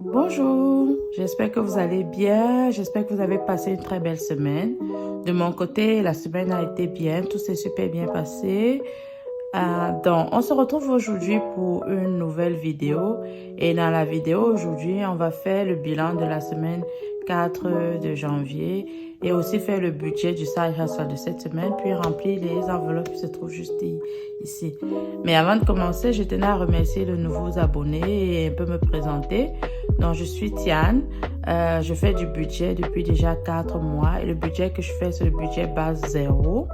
Bonjour, j'espère que vous allez bien, j'espère que vous avez passé une très belle semaine. De mon côté, la semaine a été bien, tout s'est super bien passé. Donc, on se retrouve aujourd'hui pour une nouvelle vidéo. Et dans la vidéo aujourd'hui, on va faire le bilan de la semaine 4 de janvier et aussi faire le budget du side hustle de cette semaine, puis remplir les enveloppes qui se trouvent juste ici. Mais avant de commencer, je tenais à remercier de nouveaux abonnés et un peu me présenter. Donc, je suis Tiane. Je fais du budget depuis déjà 4 mois et le budget que je fais, c'est le budget base zéro.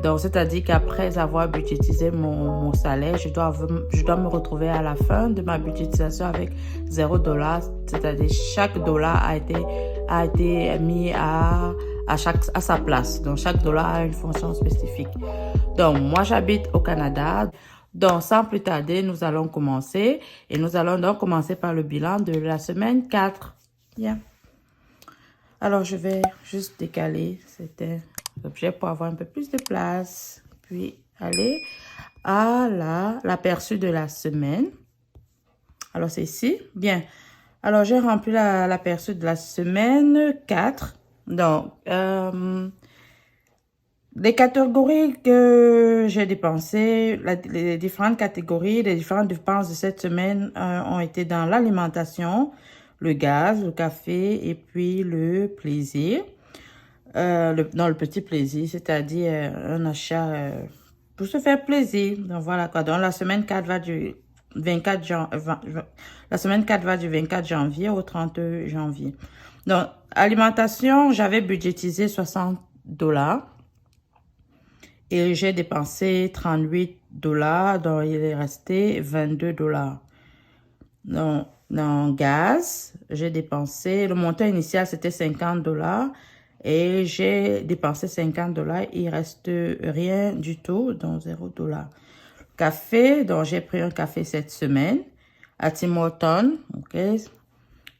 Donc, c'est-à-dire qu'après avoir budgétisé mon salaire, je dois me retrouver à la fin de ma budgétisation avec $0. C'est-à-dire chaque dollar a été mis à sa place. Donc, chaque dollar a une fonction spécifique. Donc, moi, j'habite au Canada. Donc, sans plus tarder, nous allons commencer. Et nous allons donc commencer par le bilan de la semaine 4. Bien. Alors, je vais juste décaler certains objets pour avoir un peu plus de place. Puis, aller à l'aperçu de la semaine. Alors, c'est ici. Bien. Alors, j'ai rempli l'aperçu de la semaine 4. Donc, les catégories que j'ai dépensées, les différentes catégories, les différentes dépenses de cette semaine ont été dans l'alimentation, le gaz, le café et puis le plaisir. Dans le petit plaisir, c'est-à-dire un achat pour se faire plaisir. Donc voilà quoi. Donc la semaine 4 va du 24 la semaine 4 va du 24 janvier au 30 janvier. Donc alimentation, j'avais budgétisé $60 et j'ai dépensé $38, donc il est resté $22. Donc dans gaz, j'ai dépensé, le montant initial c'était $50 et j'ai dépensé $50, il reste rien du tout, donc $0. Café, donc j'ai pris un café cette semaine à Tim Hortons, ok.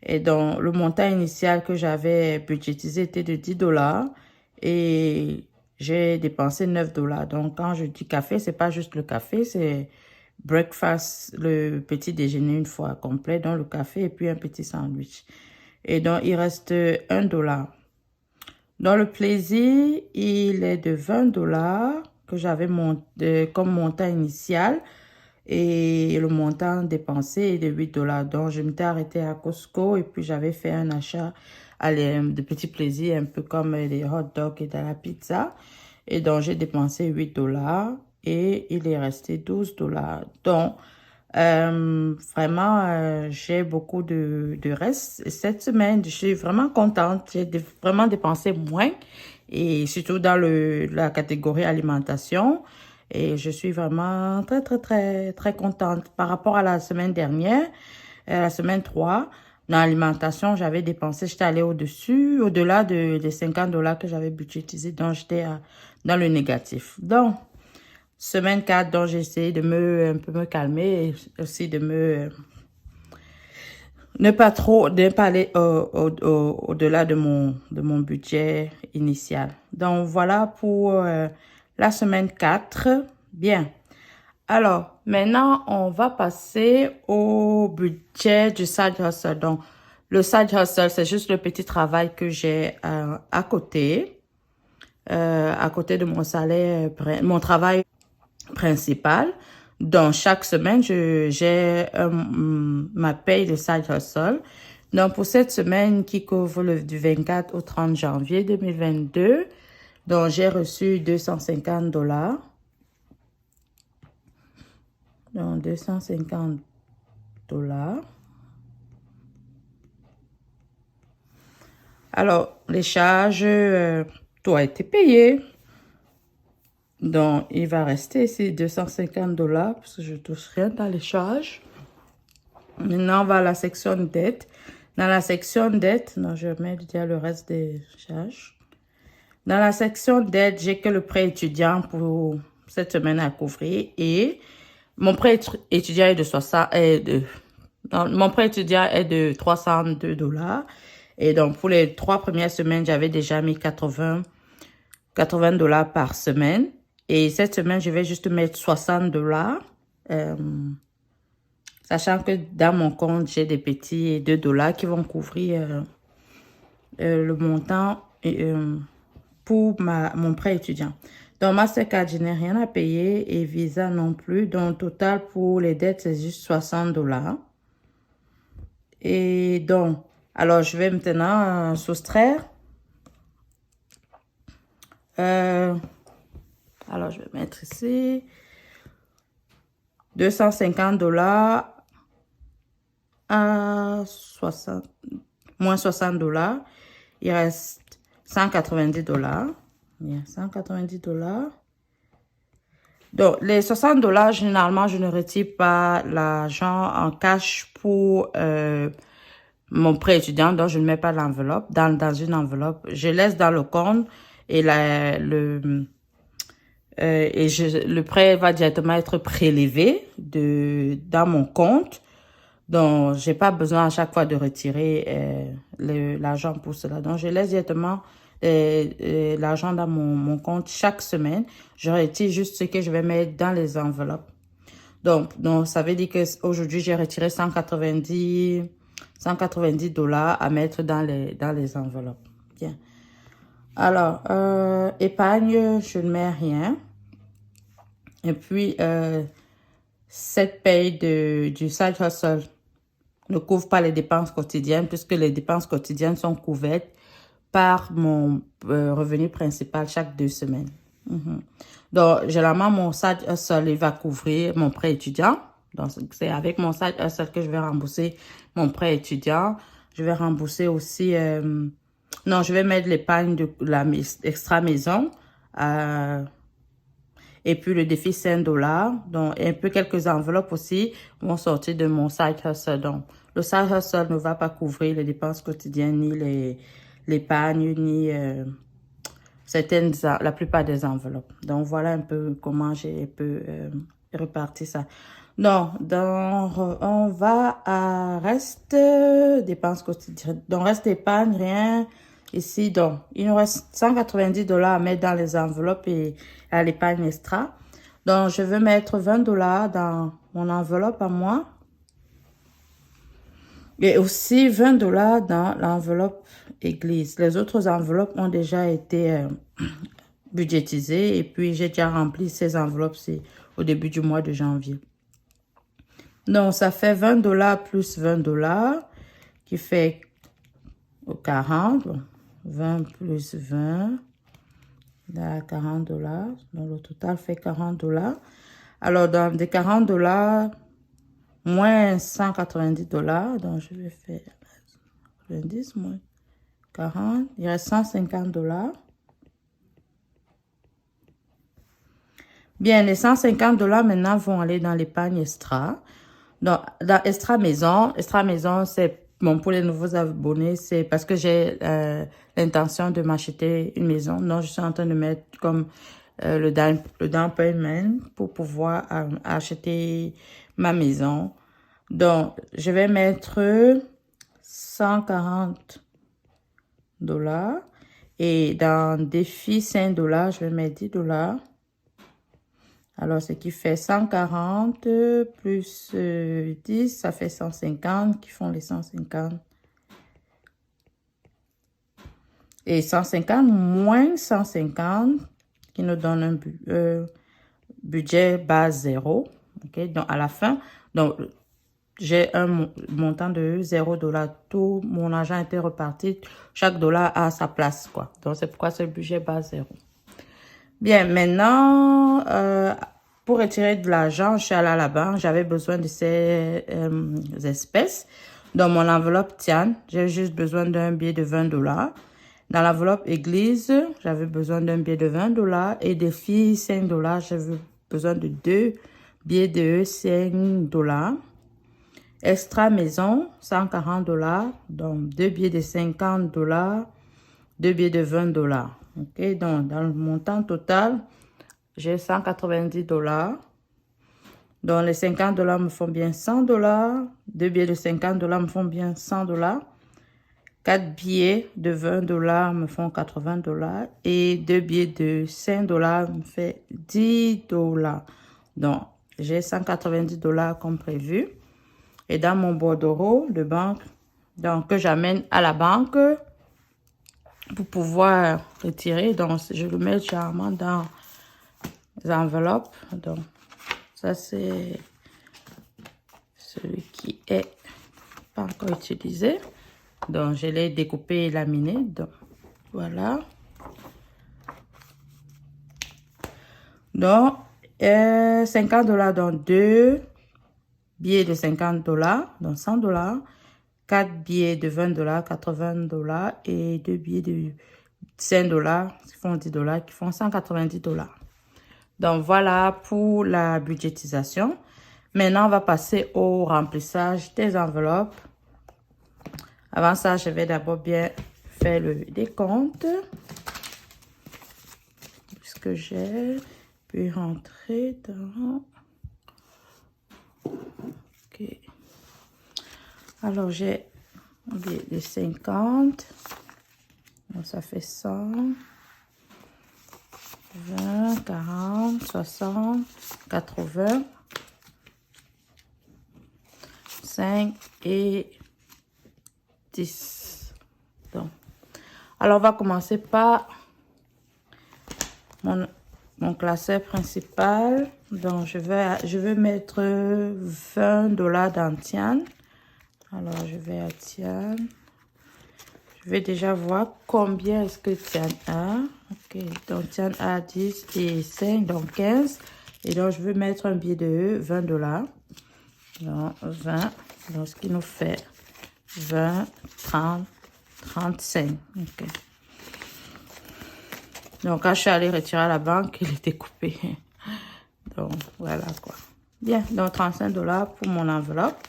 Et donc le montant initial que j'avais budgétisé était de $10 et j'ai dépensé $9. Donc quand je dis café, c'est pas juste le café, c'est breakfast, le petit déjeuner une fois complet, donc le café et puis un petit sandwich. Et donc il reste $1. Dans le plaisir, il est de $20 que j'avais comme montant initial et le montant dépensé est de $8. Donc, je m'étais arrêtée à Costco et puis j'avais fait un achat de petits plaisirs, un peu comme les hot dogs et de la pizza. Et donc, j'ai dépensé $8 et il est resté $12. Donc, vraiment, j'ai beaucoup de reste. Cette semaine, je suis vraiment contente. J'ai vraiment dépensé moins et surtout dans la catégorie alimentation. Et je suis vraiment très, très, très, très contente. Par rapport à la semaine dernière, la semaine 3 dans l'alimentation, j'avais dépensé, j'étais allée au-delà des $50 que j'avais budgétisé. Donc, j'étais dans le négatif. Donc, semaine 4, donc j'ai essayé de un peu me calmer et aussi de ne pas aller au-delà de mon budget initial. Donc voilà pour la semaine 4. Bien. Alors, maintenant, on va passer au budget du side hustle. Donc, le side hustle, c'est juste le petit travail que j'ai à côté de mon salaire, mon travail principal. Donc, chaque semaine, j'ai ma paye de side hustle. Donc, pour cette semaine qui couvre du 24 au 30 janvier 2022, donc j'ai reçu $250. Donc, $250. Alors, les charges, tout a été payé. Donc, il va rester ici $250 parce que je touche rien dans les charges. Maintenant, on va à la section dette. Dans la section dette, non, je mets déjà le reste des charges. Dans la section dette, j'ai que le prêt étudiant pour cette semaine à couvrir et mon prêt étudiant est de 60, mon prêt étudiant est de $302. Et donc, pour les 3 premières semaines, j'avais déjà mis $80 par semaine. Et cette semaine, je vais juste mettre $60. Sachant que dans mon compte, j'ai des petits 2 dollars qui vont couvrir le montant pour mon prêt étudiant. Donc, Mastercard, je n'ai rien à payer et Visa non plus. Donc, total pour les dettes, c'est juste 60 dollars. Et donc, alors, je vais maintenant soustraire. Alors, je vais mettre ici 250 dollars à 60, moins 60 dollars. Il reste 190 dollars. Il y a 190 dollars. Donc, les 60 dollars, généralement, je ne retire pas l'argent en cash pour mon prêt étudiant. Donc, je ne mets pas l'enveloppe dans une enveloppe. Je laisse dans le compte et le prêt va directement être prélevé dans mon compte. Donc, j'ai pas besoin à chaque fois de retirer l'argent pour cela. Donc, je laisse directement l'argent dans mon compte chaque semaine. Je retire juste ce que je vais mettre dans les enveloppes. Donc ça veut dire qu'aujourd'hui, j'ai retiré 190 dollars à mettre dans les enveloppes. Bien. Alors, épargne, je ne mets rien. Et puis, cette paye du side hustle ne couvre pas les dépenses quotidiennes puisque les dépenses quotidiennes sont couvertes par mon revenu principal chaque 2 semaines. Donc, généralement, mon side hustle, il va couvrir mon prêt étudiant. Donc, c'est avec mon side hustle que je vais rembourser mon prêt étudiant. Je vais rembourser aussi... non, je vais mettre l'épargne de la extra maison. Et puis, le défi, c'est 1 dollar. Donc, et un peu quelques enveloppes aussi vont sortir de mon side hustle. Donc, le side hustle ne va pas couvrir les dépenses quotidiennes ni l'épargne, ni la plupart des enveloppes. Donc, voilà un peu comment j'ai un peu reparti ça. Donc, on va à reste dépenses quotidiennes. Donc, reste épargne, rien ici. Donc, il nous reste 190 dollars à mettre dans les enveloppes et à l'épargne extra. Donc, je veux mettre 20 dollars dans mon enveloppe à moi. Et aussi 20 dollars dans l'enveloppe église. Les autres enveloppes ont déjà été budgétisées et puis j'ai déjà rempli ces enveloppes au début du mois de janvier. Donc, ça fait 20 dollars plus 20 dollars qui fait 40. 20 plus 20, là, 40 dollars. Donc, le total fait 40 dollars. Alors, dans des 40 dollars, moins 190 dollars. Donc, je vais faire 90 moins 40. Il reste 150 dollars. Bien, les 150 dollars maintenant vont aller dans l'épargne extra. Donc, dans extra maison, c'est bon pour les nouveaux abonnés, c'est parce que j'ai l'intention de m'acheter une maison. Non, je suis en train de mettre comme le down payment pour pouvoir acheter ma maison. Donc, je vais mettre 140 dollars et dans défi 5 dollars, je vais mettre 10 dollars. Alors, ce qui fait 140 plus 10, ça fait 150 qui font les 150. Et 150 moins 150 qui nous donne un budget base 0. Okay? Donc, à la fin, donc j'ai un montant de 0 dollars. Tout mon argent a été reparti. Chaque dollar a sa place, quoi. Donc, c'est pourquoi c'est le budget base 0. Bien, maintenant, pour retirer de l'argent, je suis allée à la banque. J'avais besoin de ces espèces. Dans mon enveloppe Tian, j'ai juste besoin d'un billet de 20 dollars. Dans l'enveloppe Église, j'avais besoin d'un billet de 20 dollars. Et des filles, 5 dollars, j'avais besoin de 2 billets de 5 dollars. Extra maison, 140 dollars. Donc, 2 billets de 50 dollars, 2 billets de 20 dollars. Ok, donc dans le montant total, j'ai 190 dollars. Donc les 50 dollars me font bien 100 dollars. 2 billets de 50 dollars me font bien 100 dollars. 4 billets de 20 dollars me font 80 dollars. Et 2 billets de 5 dollars me fait 10 dollars. Donc j'ai 190 dollars comme prévu. et dans mon bordereau de banque, donc que j'amène à la banque pour pouvoir retirer. Donc, je le mets généralement dans les enveloppes. Donc, ça, c'est celui qui est pas encore utilisé. Donc, je l'ai découpé et laminé. Donc, voilà. Donc, $50, donc 2 billets de $50, donc $100. 4 billets de $20, $80 et 2 billets de $5 qui font $10, qui font $190. Donc, voilà pour la budgétisation. Maintenant, on va passer au remplissage des enveloppes. Avant ça, je vais d'abord bien faire le décompte. Ce que j'ai, puis rentrer dans... Ok. Alors, j'ai les 50. Donc, ça fait 100. 20, 40, 60, 80, 5 et 10. Donc, alors, on va commencer par mon classeur principal. Donc, je vais mettre $20 dans Tian. Alors, je vais à Tian. Je vais déjà voir combien est-ce que Tian a. Ok, donc Tian a 10 et 5, donc 15. Et donc, je vais mettre un billet de $20. Donc, 20. Donc, ce qui nous fait 20, 30, 35. Ok. Donc, quand je suis allée retirer à la banque, il était coupé. Donc, voilà quoi. Bien, donc $35 pour mon enveloppe.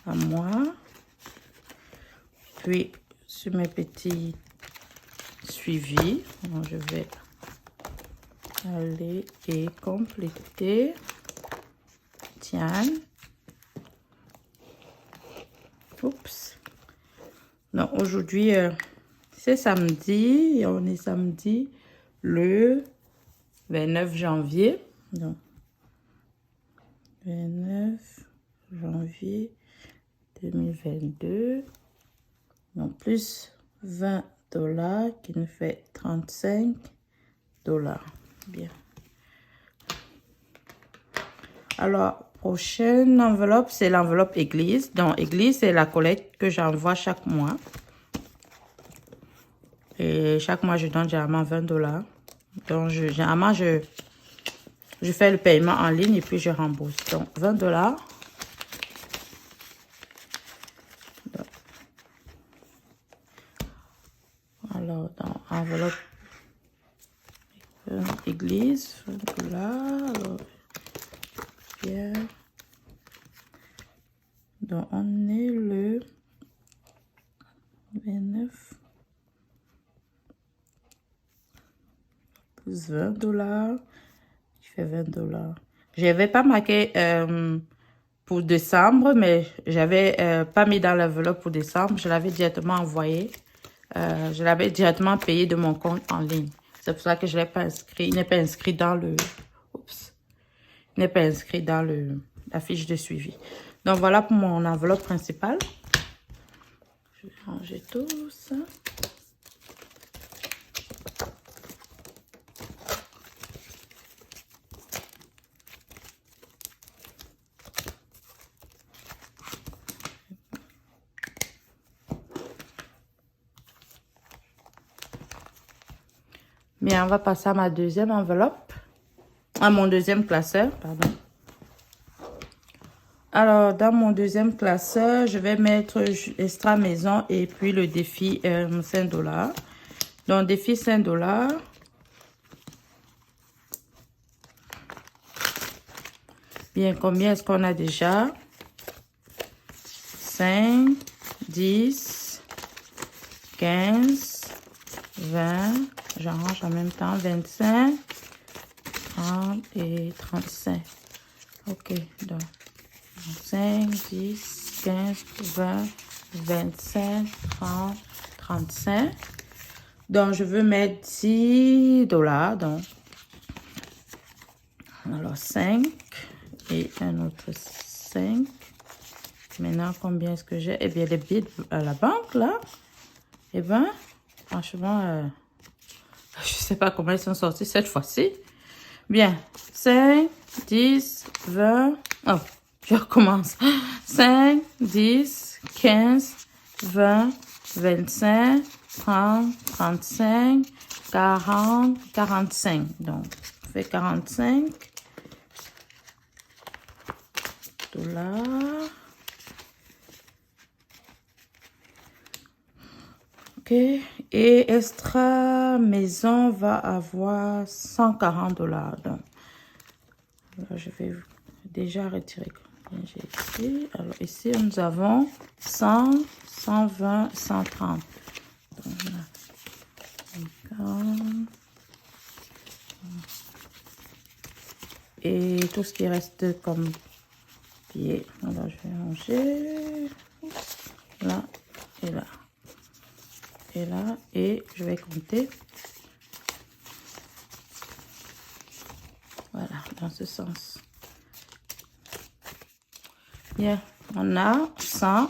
À moi. Puis, sur mes petits suivis, donc je vais aller et compléter. Tiens. Oups. Donc, aujourd'hui, c'est samedi. Et on est samedi le 29 janvier. Donc, 29 janvier 2022. Donc, plus $20 qui nous fait $35. Bien. Alors, prochaine enveloppe, c'est l'enveloppe Église. Donc, Église, c'est la collecte que j'envoie chaque mois. Et chaque mois, je donne généralement $20. Donc, généralement, je fais le paiement en ligne et puis je rembourse. Donc, $20. Alors, dans enveloppe Église, $20. Alors, bien. Donc, on est le 29 plus $20 qui fait $20. Je n'avais pas marqué pour décembre, mais j'avais pas mis dans l'enveloppe pour décembre. Je l'avais directement envoyé. Je l'avais directement payé de mon compte en ligne. C'est pour ça que je ne l'ai pas inscrit. Il n'est pas inscrit dans le... Oups. Il n'est pas inscrit dans la fiche de suivi. Donc, voilà pour mon enveloppe principale. Je vais ranger tout ça. Bien, on va passer à ma deuxième enveloppe. À mon deuxième classeur, pardon. Alors, dans mon deuxième classeur, je vais mettre extra maison et puis le défi $5. Donc, défi $5. Bien, combien est-ce qu'on a déjà? 5, 10, 15, 20, j'arrange en même temps, 25, 30 et 35. Ok, donc 5, 10, 15, 20, 25, 30, 35. Donc, je veux mettre $10. Donc, alors 5 et un autre 5. 5. Maintenant, combien est-ce que j'ai? Eh bien, les billets à la banque, là. Eh bien, franchement, je sais pas comment ils sont sortis cette fois-ci. Bien, 5, 10, 20. Oh, je recommence. 5, 10, 15, 20, 25, 30, 35, 40, 45. Donc, on fait 45 $. Ok. Et Extra Maison va avoir 140 $. Donc, là, je vais déjà retirer combien j'ai ici. Alors, ici, nous avons 100, 120, 130. Donc, là, et tout ce qui reste comme pied. Alors, je vais ranger là et là. Et là, et je vais compter. Voilà, dans ce sens. Bien, on a 100,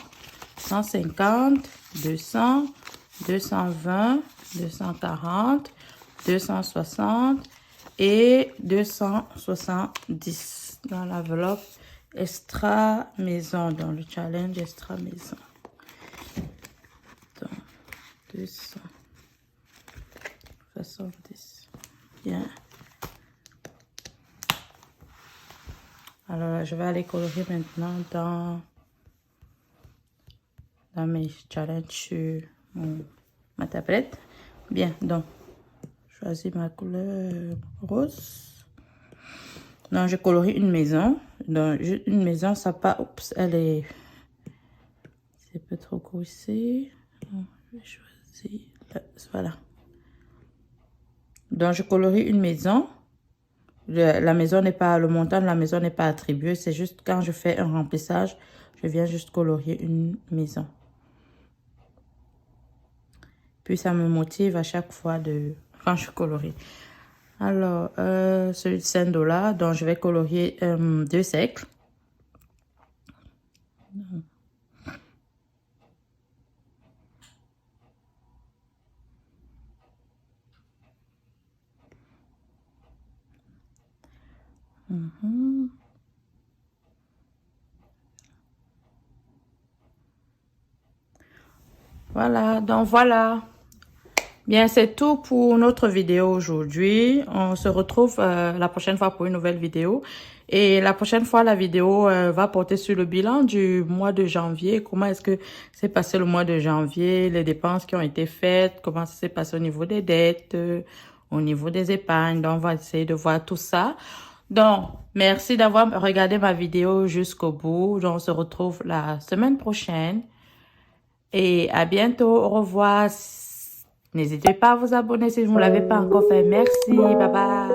150, 200, 220, 240, 260 et 270 dans l'enveloppe Extra Maison, dans le challenge Extra Maison. Donc, 270. Bien. Alors, je vais aller colorer maintenant dans mes challenges sur ma tablette. Bien, donc, choisis ma couleur rose. Donc, je colorie une maison. Donc, une maison, ça pas... Oups, elle est... C'est pas trop gros ici. Donc, je vais choisir... Voilà. Donc, je colorie une maison. La maison n'est pas... Le montant de la maison n'est pas attribué. C'est juste quand je fais un remplissage, je viens juste colorier une maison. Puis, ça me motive à chaque fois quand je colorie. Alors, celui de 5 $, donc je vais colorier 2 cercles. Voilà, donc voilà. Bien, c'est tout pour notre vidéo aujourd'hui. On se retrouve la prochaine fois pour une nouvelle vidéo. Et la prochaine fois, la vidéo va porter sur le bilan du mois de janvier. Comment est-ce que s'est passé le mois de janvier, les dépenses qui ont été faites, comment ça s'est passé au niveau des dettes, au niveau des épargnes. Donc, on va essayer de voir tout ça. Donc, merci d'avoir regardé ma vidéo jusqu'au bout. Donc, on se retrouve la semaine prochaine. Et à bientôt. Au revoir. N'hésitez pas à vous abonner si vous ne l'avez pas encore fait. Merci. Bye bye.